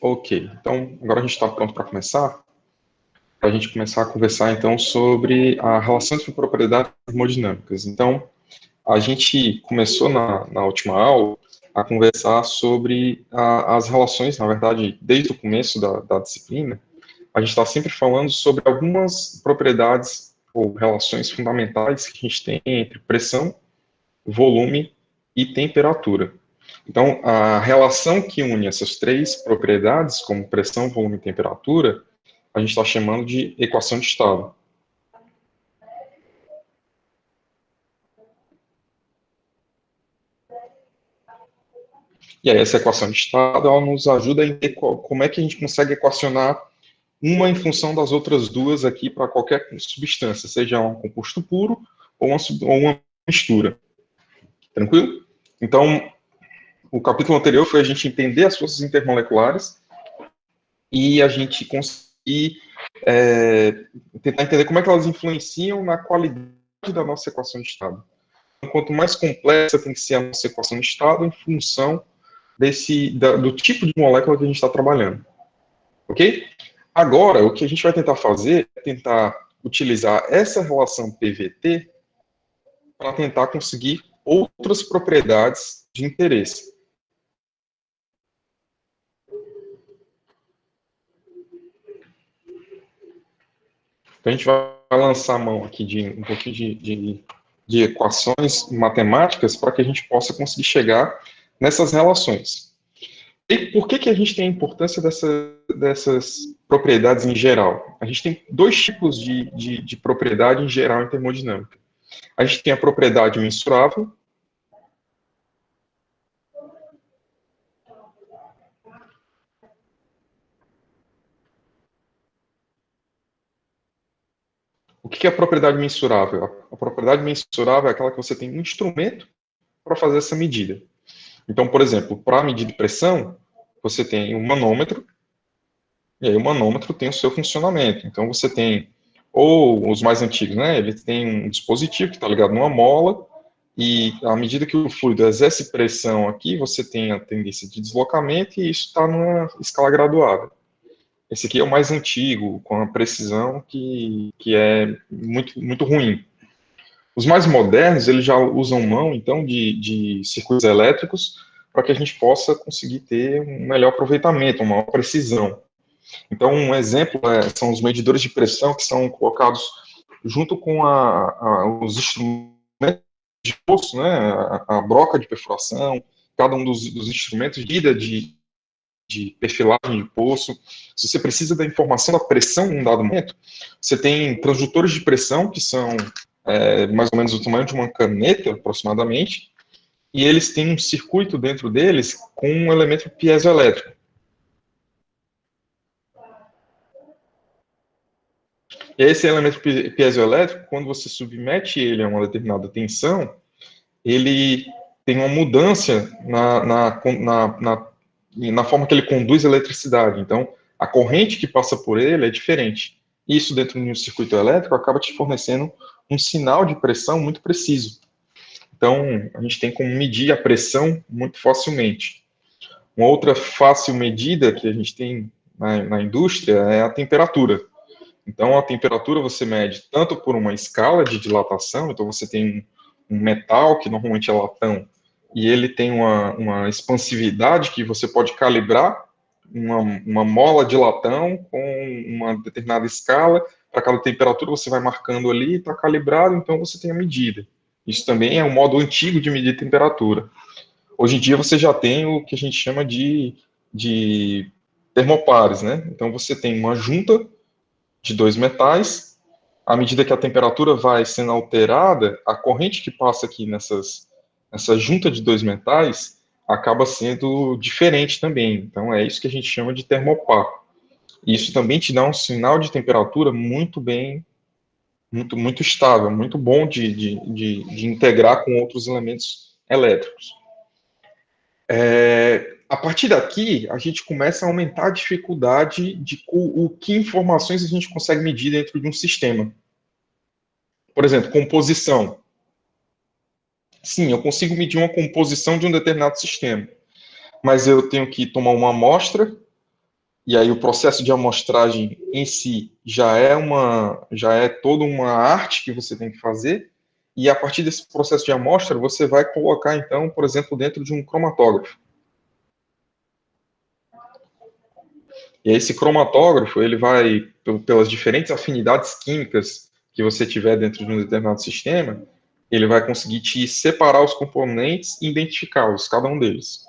Ok, então agora a gente está pronto para começar. Para a gente começar a conversar então sobre a relação entre propriedades termodinâmicas. Então, a gente começou na última aula a conversar sobre as relações, na verdade, desde o começo da disciplina, a gente está sempre falando sobre algumas propriedades ou relações fundamentais que a gente tem entre pressão, volume e temperatura. Então, a relação que une essas três propriedades, como pressão, volume e temperatura, a gente está chamando de equação de estado. E aí, essa equação de estado, ela nos ajuda a entender como é que a gente consegue equacionar uma em função das outras duas aqui para qualquer substância, seja um composto puro ou uma mistura. Tranquilo? Então, o capítulo anterior foi a gente entender as forças intermoleculares e a gente conseguir tentar entender como é que elas influenciam na qualidade da nossa equação de estado. Então, quanto mais complexa tem que ser a nossa equação de estado em função do tipo de molécula que a gente está trabalhando. Ok? Agora, o que a gente vai tentar fazer é tentar utilizar essa relação PVT para tentar conseguir outras propriedades de interesse. Então, a gente vai lançar a mão aqui de um pouquinho de equações matemáticas para que a gente possa conseguir chegar nessas relações. E por que a gente tem a importância dessas propriedades em geral? A gente tem dois tipos de propriedade em geral em termodinâmica. A gente tem a propriedade mensurável. O que é a propriedade mensurável? A propriedade mensurável é aquela que você tem um instrumento para fazer essa medida. Então, por exemplo, para medir pressão, você tem um manômetro, e aí o manômetro tem o seu funcionamento. Então, você tem, ou os mais antigos, né? Ele tem um dispositivo que está ligado numa mola, e à medida que o fluido exerce pressão aqui, você tem a tendência de deslocamento, e isso está numa escala graduada. Esse aqui é o mais antigo, com a precisão que é muito ruim. Os mais modernos, eles já usam mão, então, de circuitos elétricos para que a gente possa conseguir ter um melhor aproveitamento, uma maior precisão. Então, um exemplo são os medidores de pressão que são colocados junto com os instrumentos de poço, né, a broca de perfuração, cada um dos instrumentos de perfilagem de poço. Se você precisa da informação da pressão em um dado momento, você tem transdutores de pressão, que são mais ou menos o tamanho de uma caneta, aproximadamente, e eles têm um circuito dentro deles com um elemento piezoelétrico. E esse elemento piezoelétrico, quando você submete ele a uma determinada tensão, ele tem uma mudança na forma que ele conduz a eletricidade. Então, a corrente que passa por ele é diferente. Isso, dentro de um circuito elétrico, acaba te fornecendo um sinal de pressão muito preciso. Então, a gente tem como medir a pressão muito facilmente. Uma outra fácil medida que a gente tem na indústria é a temperatura. Então, a temperatura você mede tanto por uma escala de dilatação, então você tem um metal, que normalmente é latão, e ele tem uma expansividade que você pode calibrar uma mola de latão com uma determinada escala, para cada temperatura você vai marcando ali, está calibrado, então você tem a medida. Isso também é um modo antigo de medir temperatura. Hoje em dia você já tem o que a gente chama de termopares, né? Então você tem uma junta de dois metais, à medida que a temperatura vai sendo alterada, a corrente que passa aqui nessa junta de dois metais acaba sendo diferente também. Então, é isso que a gente chama de termopar. Isso também te dá um sinal de temperatura muito bem, muito estável, muito bom de integrar com outros elementos elétricos. A partir daqui, a gente começa a aumentar a dificuldade de o que informações a gente consegue medir dentro de um sistema. Por exemplo, composição. Sim, eu consigo medir uma composição de um determinado sistema, mas eu tenho que tomar uma amostra, e aí o processo de amostragem em si já é toda uma arte que você tem que fazer, e a partir desse processo de amostra, você vai colocar, então, por exemplo, dentro de um cromatógrafo. E aí, esse cromatógrafo, ele vai, pelas diferentes afinidades químicas que você tiver dentro de um determinado sistema, ele vai conseguir te separar os componentes e identificá-los, cada um deles.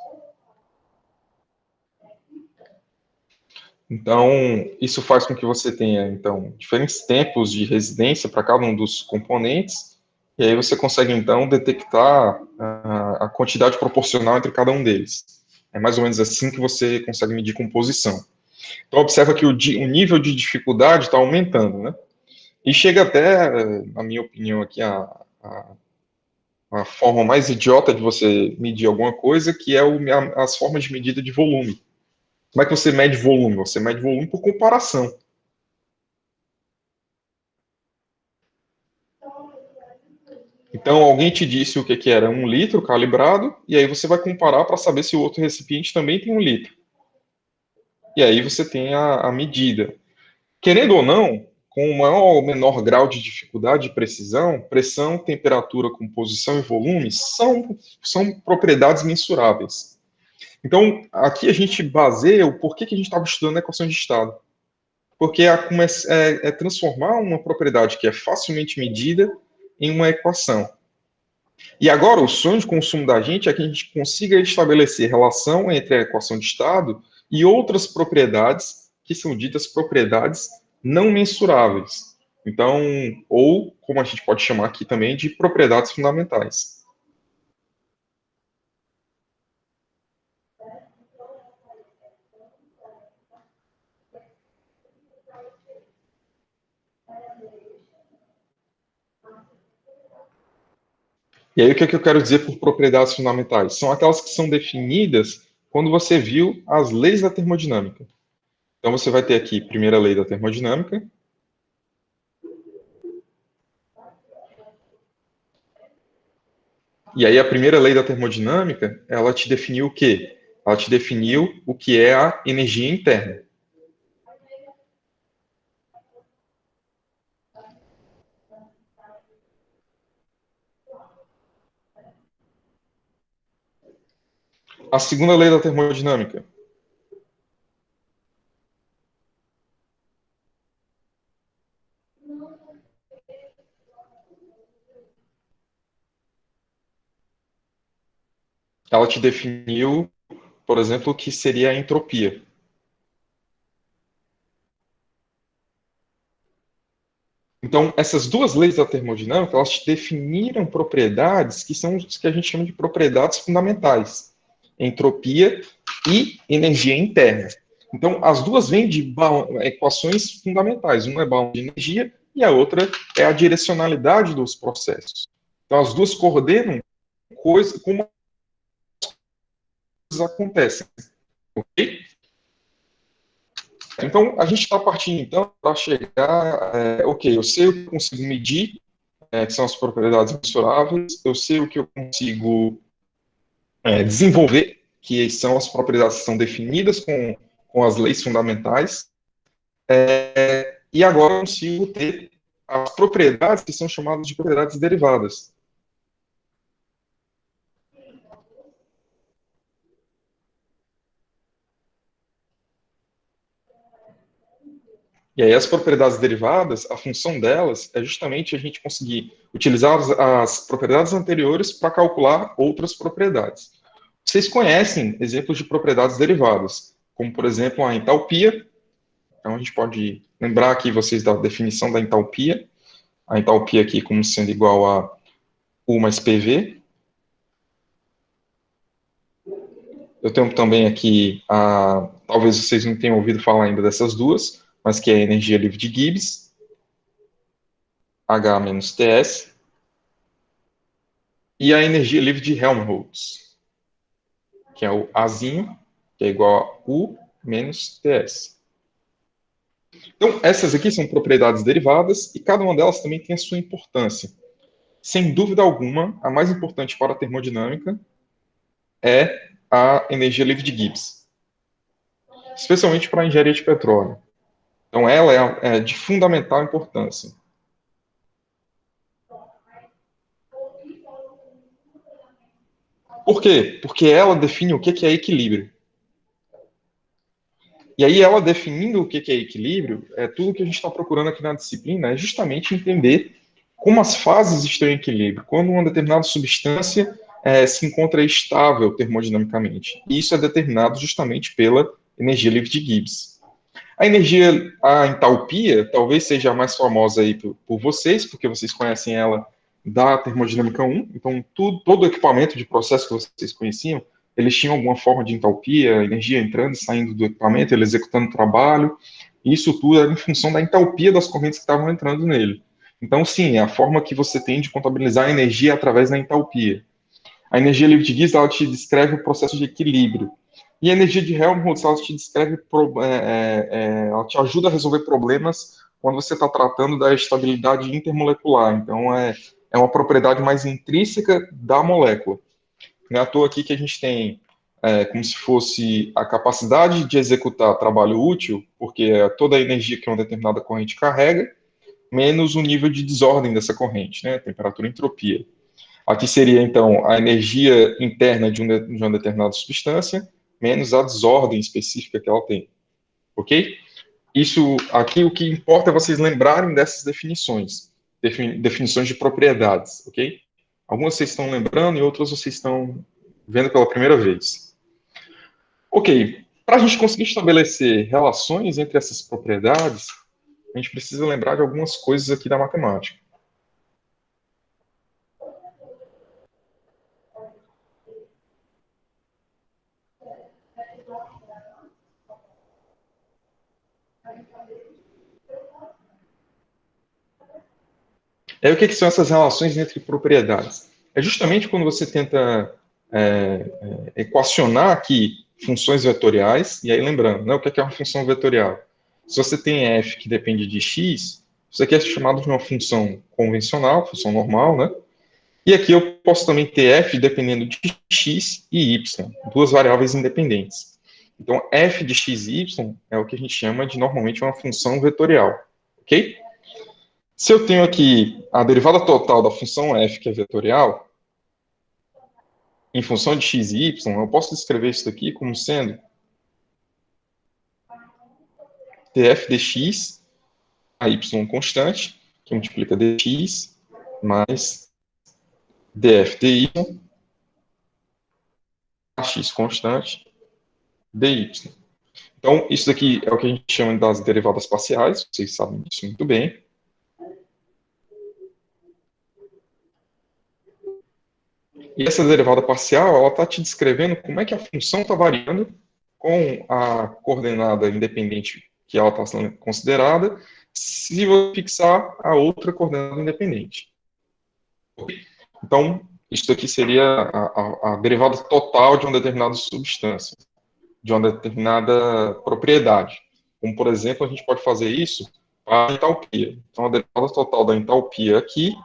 Então, isso faz com que você tenha, então, diferentes tempos de residência para cada um dos componentes, e aí você consegue, então, detectar a quantidade proporcional entre cada um deles. É mais ou menos assim que você consegue medir composição. Então, observa que o nível de dificuldade está aumentando, né? E chega até, na minha opinião aqui, a forma mais idiota de você medir alguma coisa, que é as formas de medida de volume. Como é que você mede volume? Você mede volume por comparação. Então, alguém te disse o que, que era 1 litro calibrado, e aí você vai comparar para saber se o outro recipiente também tem 1 litro. E aí você tem a medida. Querendo ou não, com o maior ou menor grau de dificuldade e precisão, pressão, temperatura, composição e volume são propriedades mensuráveis. Então, aqui a gente baseia o porquê que a gente estava estudando a equação de estado. Porque é transformar uma propriedade que é facilmente medida em uma equação. E agora, o sonho de consumo da gente é que a gente consiga estabelecer relação entre a equação de estado e outras propriedades que são ditas propriedades não mensuráveis. Então, ou como a gente pode chamar aqui também de propriedades fundamentais. E aí, o que é que eu quero dizer por propriedades fundamentais? São aquelas que são definidas quando você viu as leis da termodinâmica. Então, você vai ter aqui, primeira lei da termodinâmica. E aí, a primeira lei da termodinâmica, ela te definiu o quê? Ela te definiu o que é a energia interna. A segunda lei da termodinâmica, ela te definiu, por exemplo, o que seria a entropia. Então, essas duas leis da termodinâmica, elas te definiram propriedades que são as que a gente chama de propriedades fundamentais. Entropia e energia interna. Então, as duas vêm de equações fundamentais. Uma é balão de energia e a outra é a direcionalidade dos processos. Então, as duas coordenam como as coisas acontecem. Ok? Então, a gente está partindo, então, para chegar, ok, eu sei o que eu consigo medir, que são as propriedades mensuráveis, eu sei o que eu consigo desenvolver, que são as propriedades que são definidas com as leis fundamentais, e agora eu consigo ter as propriedades que são chamadas de propriedades derivadas. E aí as propriedades derivadas, a função delas é justamente a gente conseguir utilizar as propriedades anteriores para calcular outras propriedades. Vocês conhecem exemplos de propriedades derivadas, como, por exemplo, a entalpia. Então, a gente pode lembrar aqui vocês da definição da entalpia. A entalpia aqui como sendo igual a U mais PV. Eu tenho também aqui, talvez vocês não tenham ouvido falar ainda dessas duas, mas que é a energia livre de Gibbs, H menos TS, e a energia livre de Helmholtz, que é o Azinho, que é igual a U menos TS. Então, essas aqui são propriedades derivadas e cada uma delas também tem a sua importância. sem dúvida alguma, a mais importante para a termodinâmica é a energia livre de Gibbs, especialmente para a engenharia de petróleo. Então, ela é de fundamental importância. Por quê? Porque ela define o que é equilíbrio. E aí, ela definindo o que é equilíbrio, tudo que a gente está procurando aqui na disciplina é justamente entender como as fases estão em equilíbrio, quando uma determinada substância se encontra estável termodinamicamente. E isso é determinado justamente pela energia livre de Gibbs. A entalpia, talvez seja a mais famosa aí por vocês, porque vocês conhecem ela da termodinâmica 1, então todo o equipamento de processo que vocês conheciam, eles tinham alguma forma de entalpia, energia entrando e saindo do equipamento, ele executando trabalho, e isso tudo era em função da entalpia das correntes que estavam entrando nele. Então, sim, é a forma que você tem de contabilizar a energia através da entalpia. A energia livre de Gibbs, ela te descreve o processo de equilíbrio. E a energia de Helmholtz, ela te descreve, ela te ajuda a resolver problemas quando você está tratando da estabilidade intermolecular. Então, é uma propriedade mais intrínseca da molécula. Não é à toa aqui que a gente tem como se fosse a capacidade de executar trabalho útil, porque é toda a energia que uma determinada corrente carrega, menos o nível de desordem dessa corrente, né? Temperatura e entropia. Aqui seria, então, a energia interna de uma determinada substância, menos a desordem específica que ela tem. Ok? Isso aqui, o que importa é vocês lembrarem dessas definições. Definições de propriedades, ok? Algumas vocês estão lembrando e outras vocês estão vendo pela primeira vez. Ok, para a gente conseguir estabelecer relações entre essas propriedades, a gente precisa lembrar de algumas coisas aqui da matemática. Aí, o que são essas relações entre propriedades? É justamente quando você tenta equacionar aqui funções vetoriais, e aí lembrando, né, o que é uma função vetorial? Se você tem f que depende de x, isso aqui é chamado de uma função convencional, função normal, né? E aqui eu posso também ter f dependendo de x e y, duas variáveis independentes. Então, f de x e y é o que a gente chama de, normalmente, uma função vetorial, ok? Se eu tenho aqui a derivada total da função f, que é vetorial, em função de x e y, eu posso descrever isso aqui como sendo df dx, a y constante, que multiplica dx, mais df dy, a x constante, dy. Então, isso daqui é o que a gente chama das derivadas parciais, vocês sabem disso muito bem. E essa derivada parcial, ela está te descrevendo como é que a função está variando com a coordenada independente que ela está sendo considerada, se você fixar a outra coordenada independente. Então, isso aqui seria a derivada total de uma determinada substância, de uma determinada propriedade. Como, por exemplo, a gente pode fazer isso para a entalpia. Então, a derivada total da entalpia aqui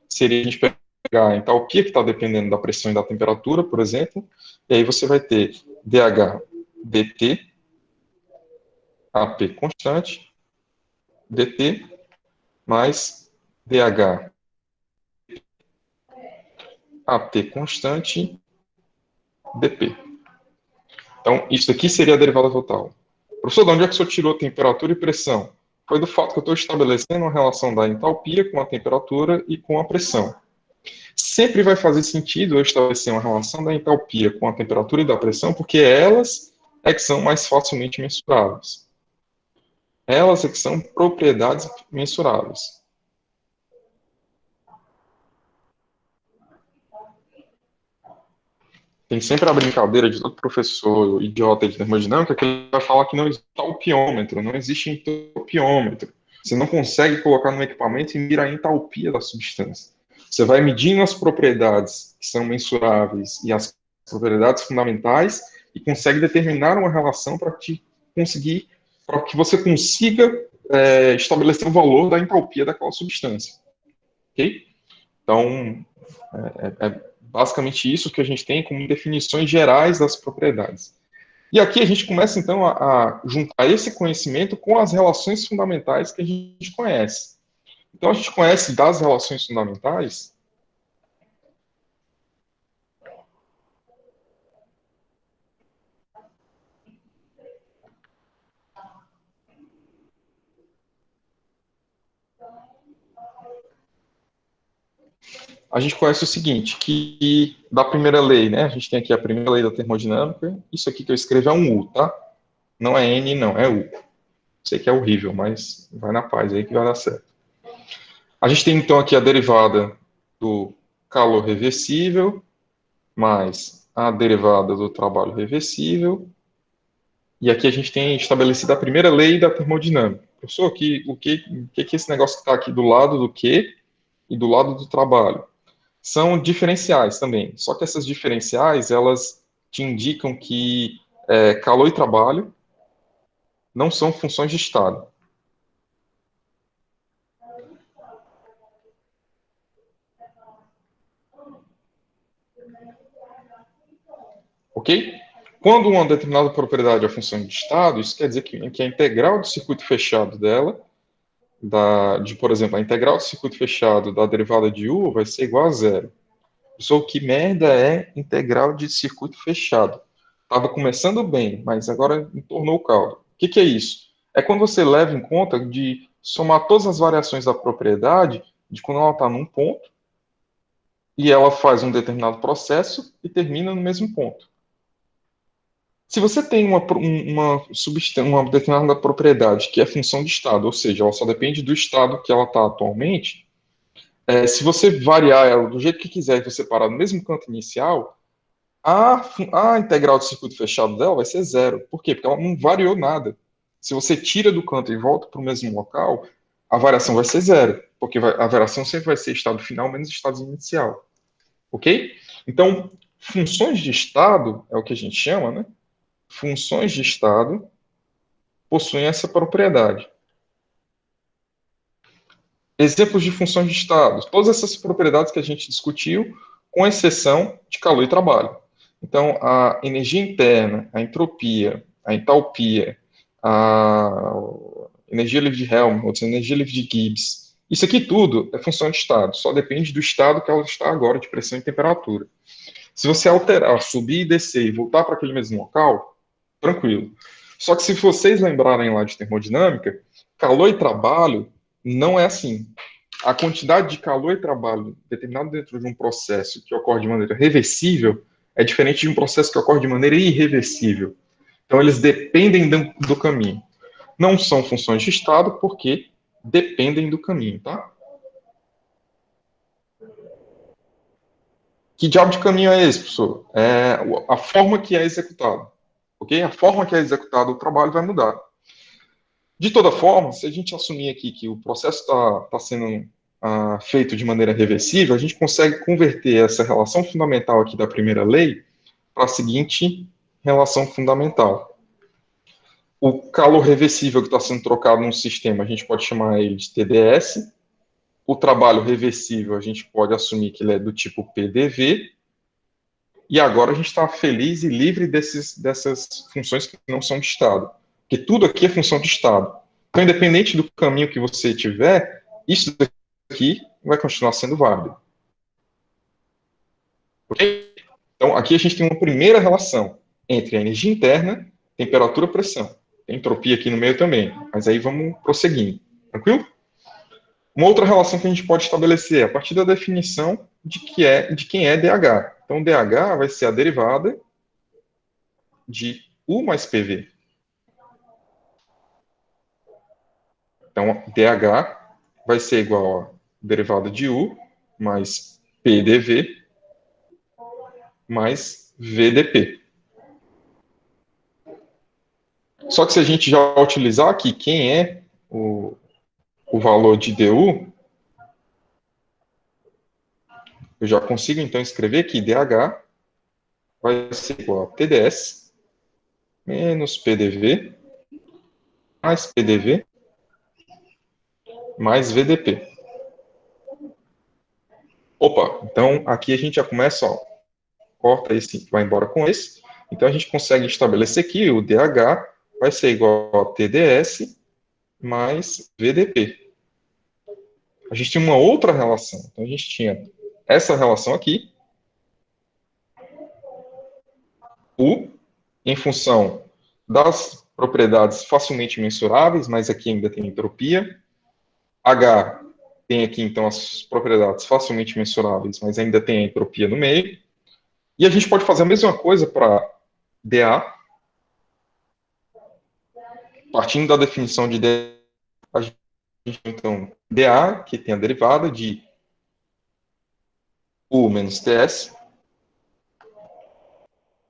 seria a gente pegar a entalpia, que está dependendo da pressão e da temperatura, por exemplo, e aí você vai ter dH dt, AP constante, dt, mais dH AP constante, dp. Então, isso aqui seria a derivada total. Professor, de onde é que o senhor tirou temperatura e pressão? Foi do fato que eu estou estabelecendo uma relação da entalpia com a temperatura e com a pressão. Sempre vai fazer sentido eu estabelecer uma relação da entalpia com a temperatura e da pressão, porque elas é que são mais facilmente mensuráveis. Elas é que são propriedades mensuráveis. Tem sempre a brincadeira de todo professor idiota de termodinâmica que ele vai falar que não existe entalpiômetro, não existe entalpiômetro. Você não consegue colocar no equipamento e medir a entalpia da substância. Você vai medindo as propriedades que são mensuráveis e as propriedades fundamentais e consegue determinar uma relação para que você consiga estabelecer o valor da entalpia daquela substância. Ok? Então, é basicamente isso que a gente tem como definições gerais das propriedades. E aqui a gente começa, então, a juntar esse conhecimento com as relações fundamentais que a gente conhece. Então, a gente conhece das relações fundamentais. A gente conhece o seguinte, que da primeira lei, né? A gente tem aqui a primeira lei da termodinâmica. Isso aqui que eu escrevo é um U, tá? Não é N, não, é U. Sei que é horrível, mas vai na paz aí que vai dar certo. A gente tem então aqui a derivada do calor reversível, mais a derivada do trabalho reversível. E aqui a gente tem estabelecido a primeira lei da termodinâmica. Professor, o que é esse negócio que está aqui do lado do Q e do lado do trabalho? São diferenciais também. Só que essas diferenciais, elas te indicam que calor e trabalho não são funções de estado. Ok? Quando uma determinada propriedade é função de estado, isso quer dizer que a integral do circuito fechado dela, por exemplo, a integral do circuito fechado da derivada de U vai ser igual a zero. Pessoal, que merda é integral de circuito fechado? Estava começando bem, mas agora entornou o caldo. O que é isso? É quando você leva em conta de somar todas as variações da propriedade de quando ela está num ponto e ela faz um determinado processo e termina no mesmo ponto. Se você tem uma determinada propriedade que é função de estado, ou seja, ela só depende do estado que ela está atualmente, se você variar ela do jeito que quiser e você parar no mesmo canto inicial, a integral do circuito fechado dela vai ser zero. Por quê? Porque ela não variou nada. Se você tira do canto e volta para o mesmo local, a variação vai ser zero, porque a variação sempre vai ser estado final menos estado inicial. Ok? Então, funções de estado, é o que a gente chama, né? Funções de estado possuem essa propriedade. Exemplos de funções de estado. Todas essas propriedades que a gente discutiu, com exceção de calor e trabalho. Então, a energia interna, a entropia, a entalpia, a energia livre de Helmholtz, a energia livre de Gibbs, isso aqui tudo é função de estado, só depende do estado que ela está agora, de pressão e temperatura. Se você alterar, subir e descer e voltar para aquele mesmo local, tranquilo. Só que se vocês lembrarem lá de termodinâmica, calor e trabalho não é assim. A quantidade de calor e trabalho determinado dentro de um processo que ocorre de maneira reversível é diferente de um processo que ocorre de maneira irreversível. Então, eles dependem do caminho. Não são funções de estado porque dependem do caminho, tá? Que diabo de caminho é esse, professor? É a forma que é executado. Ok? A forma que é executado o trabalho vai mudar. De toda forma, se a gente assumir aqui que o processo está sendo feito de maneira reversível, a gente consegue converter essa relação fundamental aqui da primeira lei para a seguinte relação fundamental. O calor reversível que está sendo trocado num sistema, a gente pode chamar ele de TDS. O trabalho reversível, a gente pode assumir que ele é do tipo PDV. E agora a gente está feliz e livre dessas funções que não são de estado. Porque tudo aqui é função de estado. Então, independente do caminho que você tiver, isso daqui vai continuar sendo válido. Ok? Então, aqui a gente tem uma primeira relação entre a energia interna, temperatura e pressão. Tem entropia aqui no meio também, mas aí vamos prosseguindo. Tranquilo? Uma outra relação que a gente pode estabelecer é a partir da definição de quem é DH. Então, DH vai ser a derivada de U mais PV. Então, DH vai ser igual a derivada de U mais PDV mais VDP. Só que se a gente já utilizar aqui quem é o valor de DU, eu já consigo então escrever que DH vai ser igual a TDS menos PDV mais PDV mais VDP. Opa, então aqui a gente já começa, ó, corta esse, vai embora com esse. Então a gente consegue estabelecer que o DH vai ser igual a TDS mais VDP. A gente tinha uma outra relação. Então a gente tinha essa relação aqui, U, em função das propriedades facilmente mensuráveis, mas aqui ainda tem entropia. H tem aqui, então, as propriedades facilmente mensuráveis, mas ainda tem a entropia no meio. E a gente pode fazer a mesma coisa para dA, partindo da definição de dA, a gente tem, então, dA, que tem a derivada de U menos TS.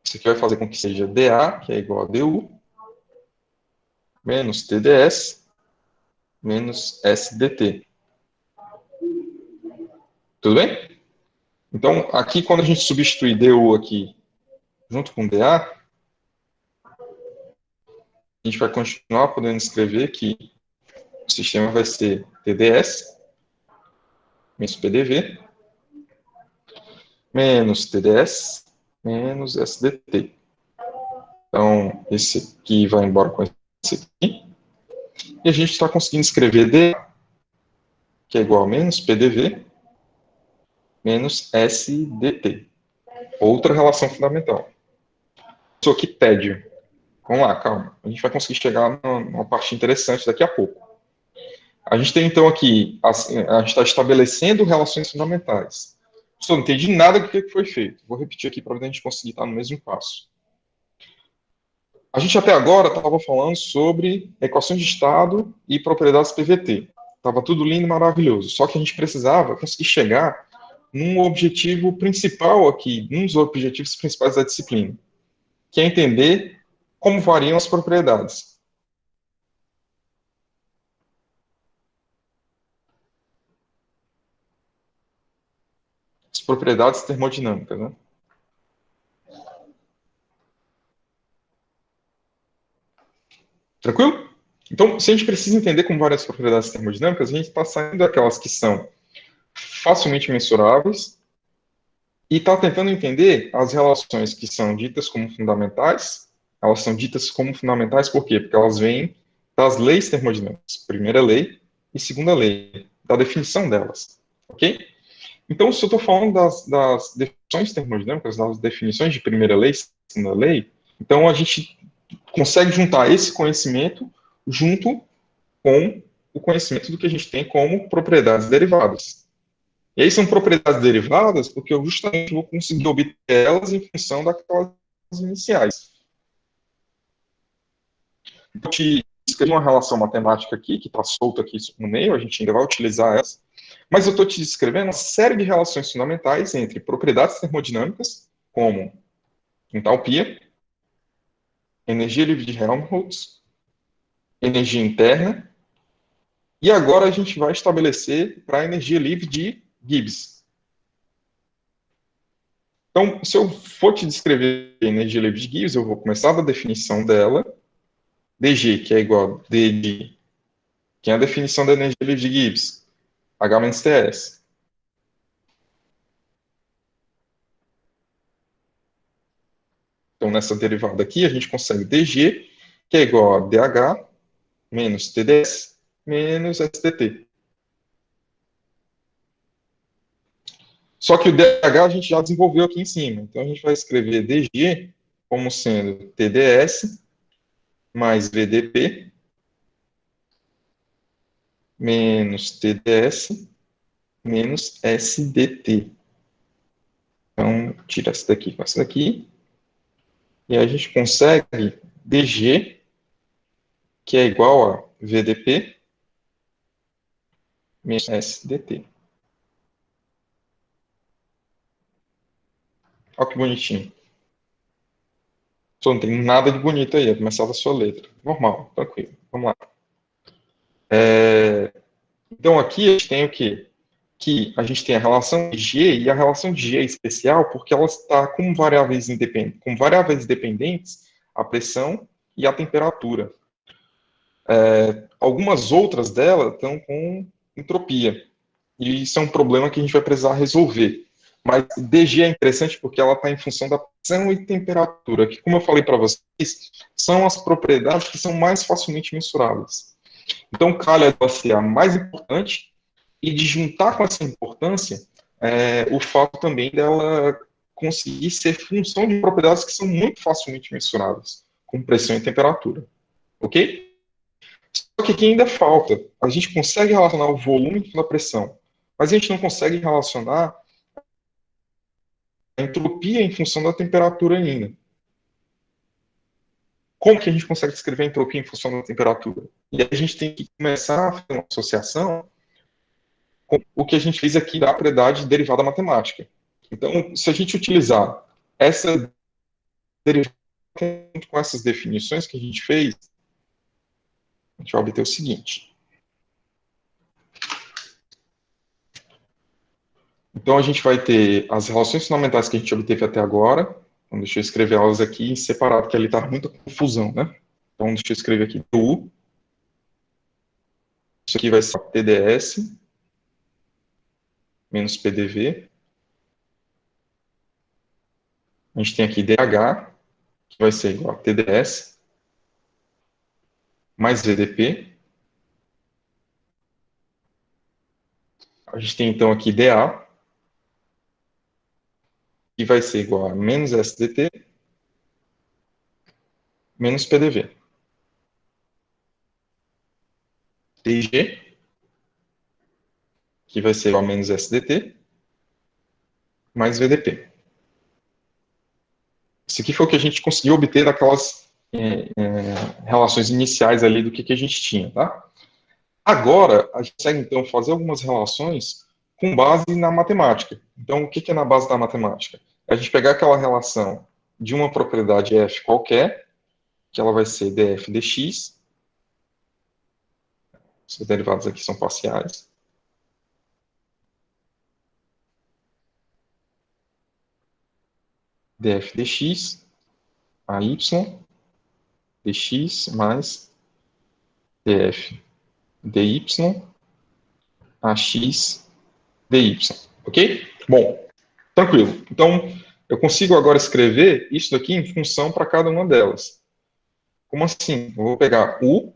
Isso aqui vai fazer com que seja dA, que é igual a du, menos TdS, menos SDT. Tudo bem? Então, aqui, quando a gente substituir du aqui junto com dA, a gente vai continuar podendo escrever que o sistema vai ser TdS menos PDV menos TdS menos SDT. Então, esse aqui vai embora com esse aqui. E a gente está conseguindo escrever D, que é igual a menos PDV menos SDT. Outra relação fundamental. Isso aqui, tédio. Vamos lá, calma. A gente vai conseguir chegar numa parte interessante daqui a pouco. A gente tem, então, aqui, a gente está estabelecendo relações fundamentais. Só não entendi nada do que foi feito. Vou repetir aqui para a gente conseguir estar no mesmo passo. A gente até agora estava falando sobre equações de estado e propriedades PVT. Estava tudo lindo e maravilhoso. Só que a gente precisava conseguir chegar num objetivo principal aqui, um dos objetivos principais da disciplina, que é entender como variam as propriedades. As propriedades termodinâmicas, né? Tranquilo? Então, se a gente precisa entender como variam as propriedades termodinâmicas, a gente está saindo daquelas que são facilmente mensuráveis e está tentando entender as relações que são ditas como fundamentais. Elas são ditas como fundamentais por quê? Porque elas vêm das leis termodinâmicas, primeira lei e segunda lei, da definição delas, ok? Então, se eu estou falando das definições termodinâmicas, das definições de primeira lei e segunda lei, então a gente consegue juntar esse conhecimento junto com o conhecimento do que a gente tem como propriedades derivadas. E aí são propriedades derivadas porque eu justamente vou conseguir obter elas em função daquelas iniciais. Então, eu te escrevi uma relação matemática aqui, que está solta aqui no meio, a gente ainda vai utilizar essa, mas eu estou te descrevendo uma série de relações fundamentais entre propriedades termodinâmicas, como entalpia, energia livre de Helmholtz, energia interna, e agora a gente vai estabelecer para a energia livre de Gibbs. Então, se eu for te descrever a energia livre de Gibbs, eu vou começar da definição dela, dg, que é igual a d de... que é a definição da energia livre de Gibbs? H menos Ts. Então, nessa derivada aqui, a gente consegue dg, que é igual a dH menos TdS menos SDT. Só que o dH a gente já desenvolveu aqui em cima. Então, a gente vai escrever dg como sendo TdS mais VDP menos TdS menos SDT. Então, tira essa daqui com essa daqui. E a gente consegue dg, que é igual a VDP menos SDT. Olha que bonitinho. Só não tem nada de bonito aí, começava a sua letra. Normal, tranquilo. Vamos lá. Então, aqui a gente tem o quê? Que a gente tem a relação de G, e a relação de G é especial porque ela está com variáveis dependentes a pressão e a temperatura. Algumas outras delas estão com entropia. E isso é um problema que a gente vai precisar resolver. Mas DG é interessante porque ela está em função da pressão e temperatura, que, como eu falei para vocês, são as propriedades que são mais facilmente mensuráveis. Então, calha ela ser a mais importante, e de juntar com essa importância o fato também dela conseguir ser função de propriedades que são muito facilmente mensuráveis, como pressão e temperatura. Ok? Só que aqui ainda falta. A gente consegue relacionar o volume com a pressão, mas a gente não consegue relacionar a entropia em função da temperatura ainda. Como que a gente consegue descrever a entropia em função da temperatura? E aí a gente tem que começar a fazer uma associação com o que a gente fez aqui da propriedade derivada matemática. Então, se a gente utilizar essa derivada com essas definições que a gente fez, a gente vai obter o seguinte. Então, a gente vai ter as relações fundamentais que a gente obteve até agora. Então, deixa eu escrever elas aqui em separado, porque ali está muita confusão, né? Então, deixa eu escrever aqui U. Isso aqui vai ser TDS menos PDV. A gente tem aqui DH, que vai ser igual a TDS mais VDP. A gente tem, então, aqui DA, que vai ser igual a menos SDT menos PDV. TG, que vai ser igual a menos SDT mais VDP. Isso aqui foi o que a gente conseguiu obter daquelas relações iniciais ali do que a gente tinha, tá? Agora, a gente consegue, então, fazer algumas relações com base na matemática. Então, o que é na base da matemática? É a gente pegar aquela relação de uma propriedade f qualquer, que ela vai ser df dx, os derivados aqui são parciais, df dx, a y, dx mais df dy, ax dy. Ok? Bom, tranquilo. Então, eu consigo agora escrever isso daqui em função para cada uma delas. Como assim? Eu vou pegar U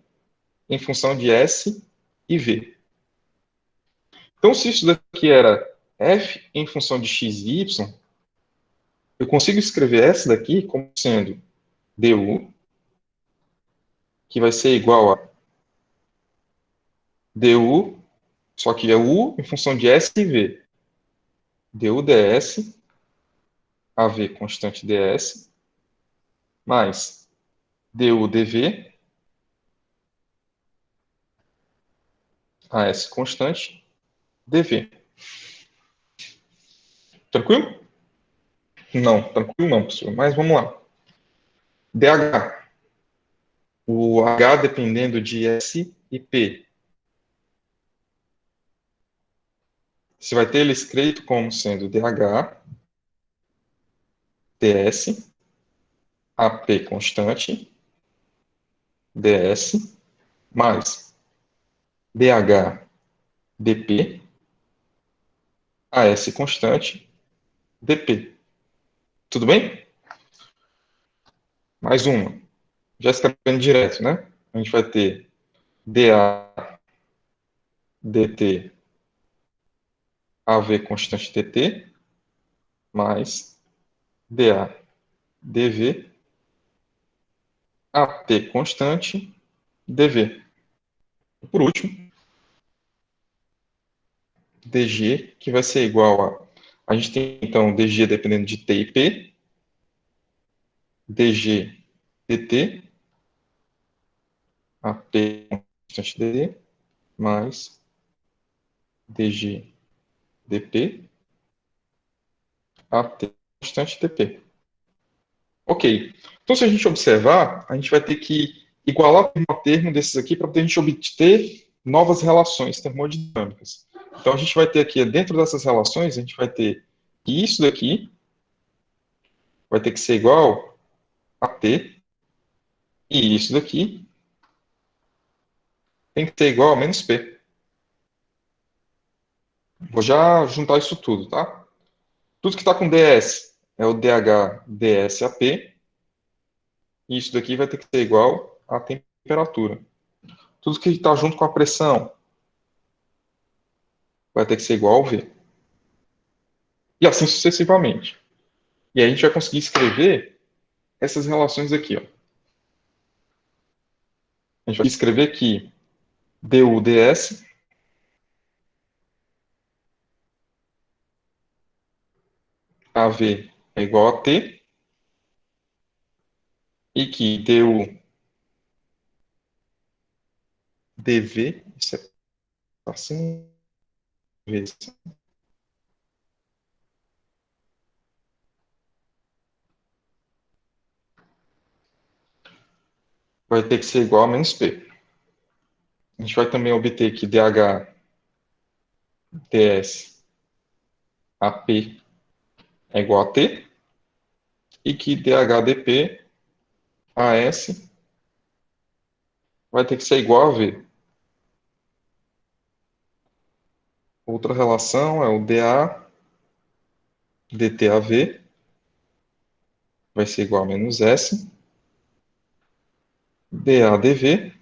em função de S e V. Então, se isso daqui era F em função de X e Y, eu consigo escrever essa daqui como sendo DU, que vai ser igual a DU, só que é U em função de S e V. DU ds, AV constante ds, mais DU dV, AS constante, dV. Tranquilo? Não, tranquilo não, pessoal. Mas vamos lá. DH. O H dependendo de S e P. Você vai ter ele escrito como sendo DH, ds, AP constante, ds, mais DH, dP, AS constante, dP. Tudo bem? Mais uma. Já escrevendo direto, né? A gente vai ter dA, dt, AV constante dt, mais dA, dV, AT constante, dV. E por último, dg, que vai ser igual a gente tem, então, dg dependendo de t e p, dg dt, AP constante dt, mais dg dp, AT constante dp. Ok. Então, se a gente observar, a gente vai ter que igualar termo a termo desses aqui para a gente obter novas relações termodinâmicas. Então, a gente vai ter aqui, dentro dessas relações, a gente vai ter que isso daqui vai ter que ser igual a T, e isso daqui tem que ser igual a menos P. Vou já juntar isso tudo, tá? Tudo que está com ds é o dH dsAp, e isso daqui vai ter que ser igual à temperatura. Tudo que está junto com a pressão vai ter que ser igual ao V. E assim sucessivamente. E aí a gente vai conseguir escrever essas relações aqui, ó. A gente vai escrever que du ds AV é igual a T, e que du dv, isso é assim, vezes, vai ter que ser igual a menos P. A gente vai também obter que dH ds AP é igual a T, e que dH dP AS vai ter que ser igual a V. Outra relação é o dA dTAV vai ser igual a menos S, dA dV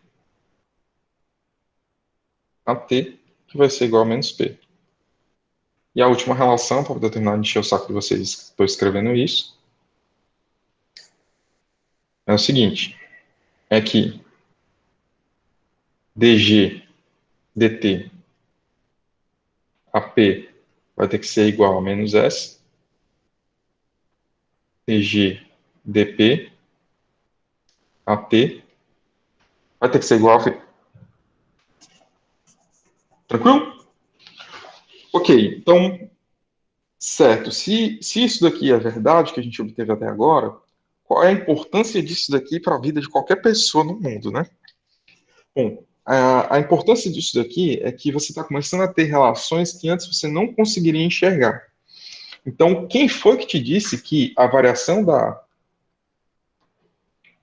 a T, que vai ser igual a menos P. E a última relação, para poder terminar de encher o saco de vocês, estou escrevendo isso, é o seguinte, é que dG dt AP vai ter que ser igual a menos S, dG dP AT vai ter que ser igual a V. Tranquilo? Ok, então, certo. Se isso daqui é verdade, que a gente obteve até agora, qual é a importância disso daqui para a vida de qualquer pessoa no mundo, né? Bom, a importância disso daqui é que você está começando a ter relações que antes você não conseguiria enxergar. Então, quem foi que te disse que a variação da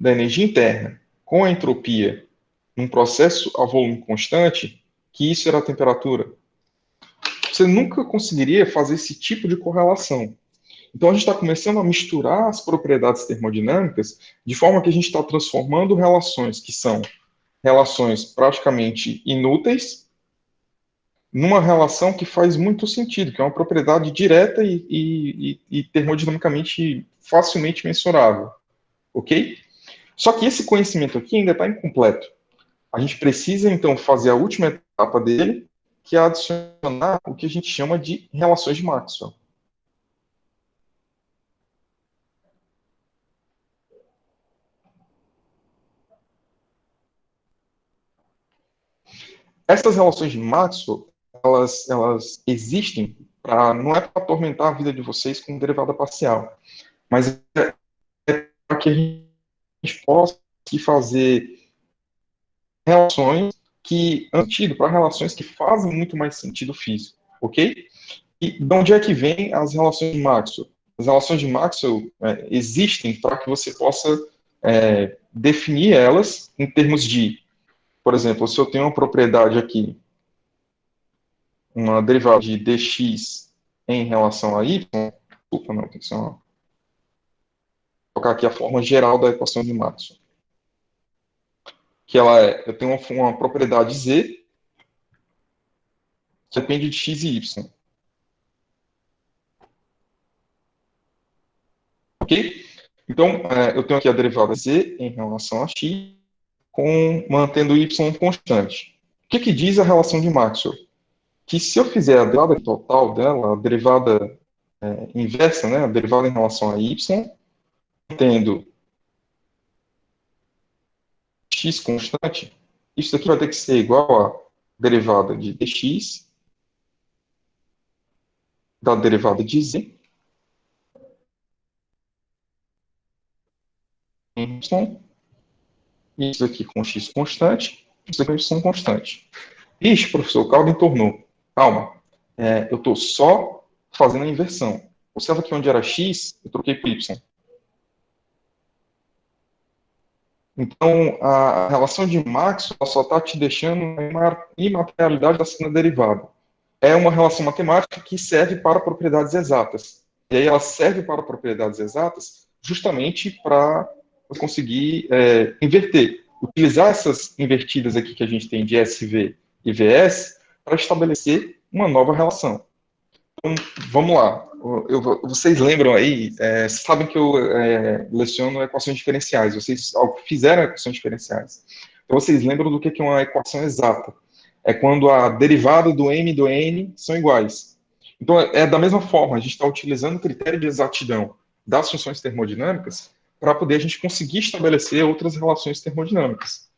energia interna com a entropia num processo a volume constante, que isso era a temperatura? Você nunca conseguiria fazer esse tipo de correlação. Então, a gente está começando a misturar as propriedades termodinâmicas de forma que a gente está transformando relações que são relações praticamente inúteis numa relação que faz muito sentido, que é uma propriedade direta e termodinamicamente facilmente mensurável, ok? Só que esse conhecimento aqui ainda está incompleto. A gente precisa, então, fazer a última etapa dele, que é adicionar o que a gente chama de relações de Maxwell. Essas relações de Maxwell, elas existem não é para atormentar a vida de vocês com derivada parcial, mas é para que a gente possa fazer relações que sentido para relações que fazem muito mais sentido físico, ok? E de onde é que vem as relações de Maxwell? As relações de Maxwell existem para que você possa definir elas em termos de, por exemplo, se eu tenho uma propriedade aqui, uma derivada de dx em relação a y, desculpa, não, tem que ser uma, colocar aqui a forma geral da equação de Maxwell, que ela eu tenho uma propriedade z que depende de x e y, ok? Então, eu tenho aqui a derivada z em relação a x, mantendo y constante. O que diz a relação de Maxwell? Que se eu fizer a derivada total dela, a derivada inversa, né, a derivada em relação a y, tendo x constante, isso aqui vai ter que ser igual a derivada de dx da derivada de z em y, isso aqui com x constante, isso aqui com y constante. Ixi, professor, o caldo entornou. Calma, eu estou só fazendo a inversão. Observa que onde era x, eu troquei por y. Então, a relação de Maxwell só está te deixando na imaterialidade da segunda derivada. é uma relação matemática que serve para propriedades exatas. E aí ela serve para propriedades exatas justamente para conseguir inverter, utilizar essas invertidas aqui que a gente tem de SV e VS para estabelecer uma nova relação. Então, vamos lá. Vocês lembram aí, sabem que eu leciono equações diferenciais, vocês fizeram equações diferenciais. Então, vocês lembram do que é uma equação exata? É quando a derivada do m e do n são iguais. Então, é da mesma forma, a gente está utilizando o critério de exatidão das funções termodinâmicas para poder a gente conseguir estabelecer outras relações termodinâmicas.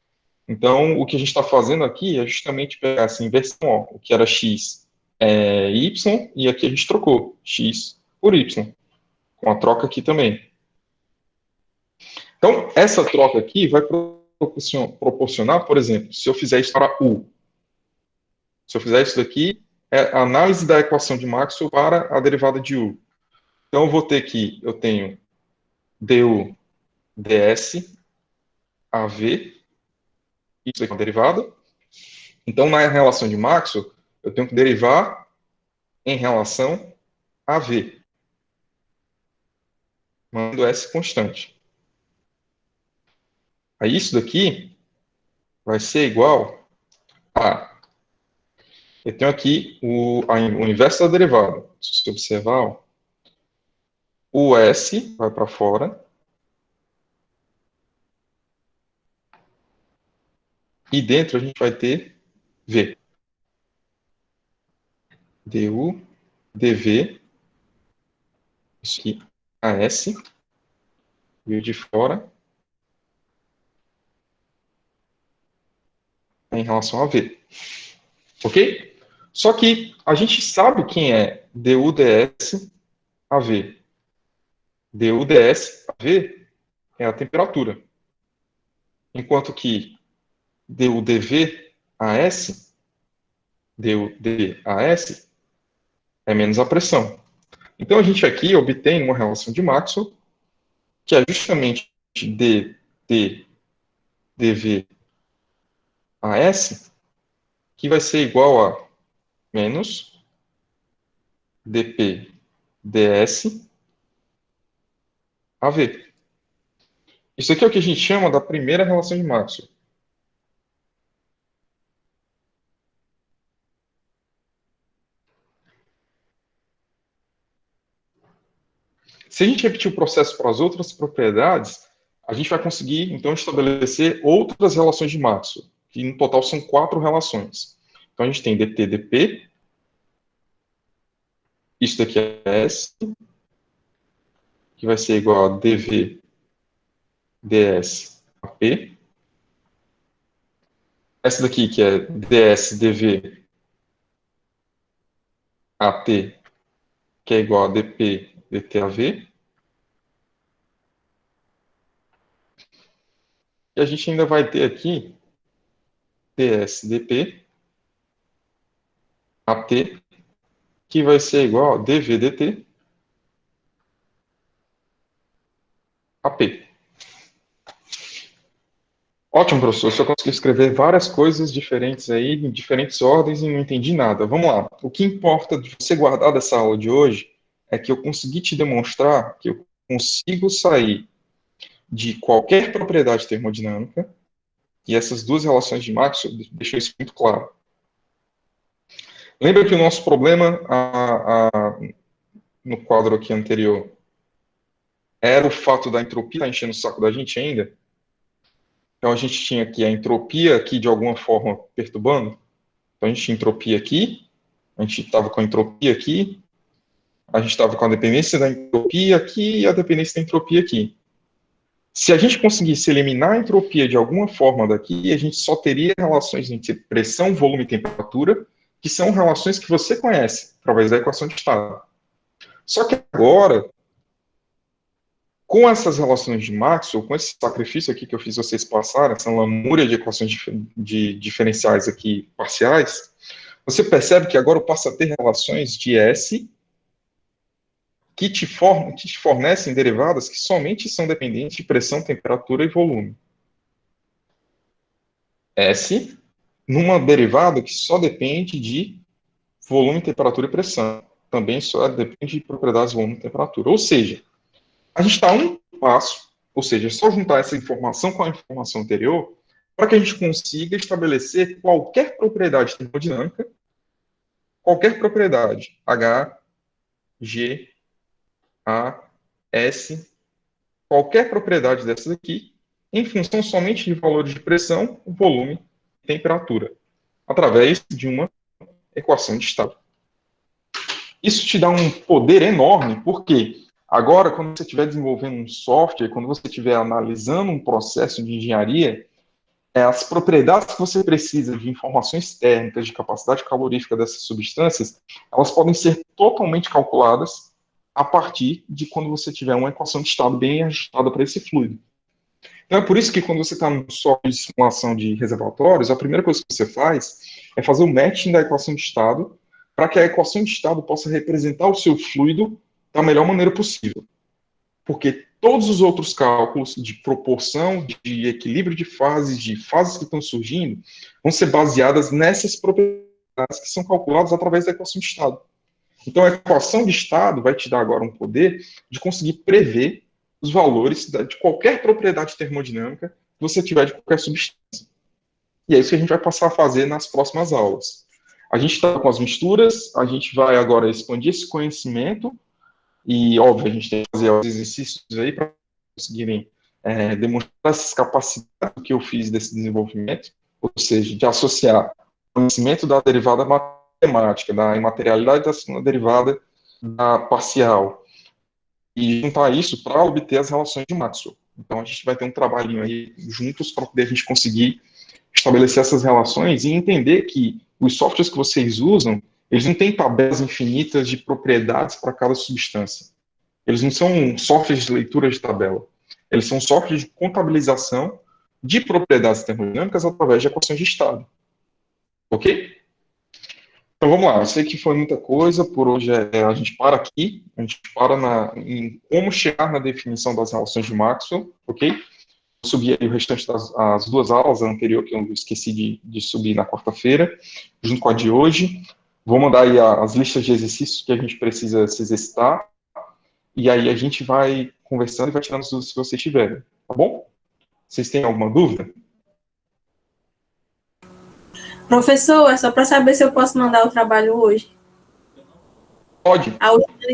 Então, o que a gente está fazendo aqui é justamente pegar essa inversão, ó, o que era x y, e aqui a gente trocou x por y, com a troca aqui também. Então, essa troca aqui vai proporcionar, por exemplo, se eu fizer isso para u, se eu fizer isso daqui, é a análise da equação de Maxwell para a derivada de u. Então, eu vou ter que, eu tenho du ds av, isso aqui é uma derivada. Então, na relação de Maxwell, eu tenho que derivar em relação a v, mantendo s constante. Aí, isso daqui vai ser igual a... Eu tenho aqui o inverso da derivada. Se você observar, ó, o s vai para fora, e dentro a gente vai ter v. du, dv, isso aqui, as, e o de fora em relação a v. Ok? Só que a gente sabe quem é du ds av. Du ds av é a temperatura. Enquanto que du dv as, du dv as é menos a pressão. Então a gente aqui obtém uma relação de Maxwell que é justamente dt dv as, que vai ser igual a menos dp ds av. Isso aqui é o que a gente chama da primeira relação de Maxwell. Se a gente repetir o processo para as outras propriedades, a gente vai conseguir, então, estabelecer outras relações de Maxwell, que no total são 4 relações. Então, a gente tem dt dp, isso daqui é S, que vai ser igual a dv ds ap. Essa daqui, que é ds dv at, que é igual a dp dt av. E a gente ainda vai ter aqui ds dp at, que vai ser igual a dv dt ap. Ótimo, professor. Só consegui escrever várias coisas diferentes aí, em diferentes ordens, e não entendi nada. Vamos lá. O que importa de você guardar dessa aula de hoje é que eu consegui te demonstrar que eu consigo sair de qualquer propriedade termodinâmica, e essas duas relações de Maxwell deixou isso muito claro. Lembra que o nosso problema no quadro aqui anterior era o fato da entropia estar enchendo o saco da gente ainda? Então a gente tinha aqui a entropia aqui de alguma forma perturbando. Então a gente tinha entropia aqui, a gente estava com a entropia aqui, a gente estava com a dependência da entropia aqui e a dependência da entropia aqui. Se a gente conseguisse eliminar a entropia de alguma forma daqui, a gente só teria relações entre pressão, volume e temperatura, que são relações que você conhece, através da equação de estado. Só que agora, com essas relações de Maxwell, com esse sacrifício aqui que eu fiz vocês passarem, essa lamúria de equações de diferenciais aqui parciais, você percebe que agora eu passo a ter relações de S que te fornecem derivadas que somente são dependentes de pressão, temperatura e volume. S numa derivada que só depende de volume, temperatura e pressão. Também só depende de propriedades volume e temperatura. Ou seja, a gente está a um passo, ou seja, é só juntar essa informação com a informação anterior para que a gente consiga estabelecer qualquer propriedade termodinâmica, qualquer propriedade, H, G, A, S, qualquer propriedade dessas aqui, em função somente de valores de pressão, volume e temperatura, através de uma equação de estado. Isso te dá um poder enorme, porque agora, quando você estiver desenvolvendo um software, quando você estiver analisando um processo de engenharia, as propriedades que você precisa de informações térmicas, de capacidade calorífica dessas substâncias, elas podem ser totalmente calculadas a partir de quando você tiver uma equação de estado bem ajustada para esse fluido. Então é por isso que quando você está no software de simulação de reservatórios, a primeira coisa que você faz é fazer o matching da equação de estado para que a equação de estado possa representar o seu fluido da melhor maneira possível. Porque todos os outros cálculos de proporção, de equilíbrio de fases que estão surgindo, vão ser baseadas nessas propriedades que são calculadas através da equação de estado. Então, a equação de estado vai te dar agora um poder de conseguir prever os valores de qualquer propriedade termodinâmica que você tiver de qualquer substância. E é isso que a gente vai passar a fazer nas próximas aulas. A gente está com as misturas, a gente vai agora expandir esse conhecimento e, óbvio, a gente tem que fazer os exercícios aí para conseguirem demonstrar essas capacidades que eu fiz desse desenvolvimento, ou seja, de associar o conhecimento da derivada matemática, da imaterialidade da segunda derivada da parcial, e juntar isso para obter as relações de Maxwell. Então, a gente vai ter um trabalhinho aí juntos para poder a gente conseguir estabelecer essas relações e entender que os softwares que vocês usam, eles não têm tabelas infinitas de propriedades para cada substância. Eles não são softwares de leitura de tabela. Eles são softwares de contabilização de propriedades termodinâmicas através de equações de estado. Ok? Então vamos lá, eu sei que foi muita coisa, por hoje a gente para aqui, a gente para em como chegar na definição das relações de Maxwell, ok? Vou subir aí o restante das duas aulas, a anterior que eu esqueci de subir na quarta-feira, junto com a de hoje. Vou mandar aí as listas de exercícios que a gente precisa se exercitar, e aí a gente vai conversando e vai tirando as dúvidas que vocês tiverem, tá bom? Vocês têm alguma dúvida? Professor, é só para saber se eu posso mandar o trabalho hoje. Pode. A última lista.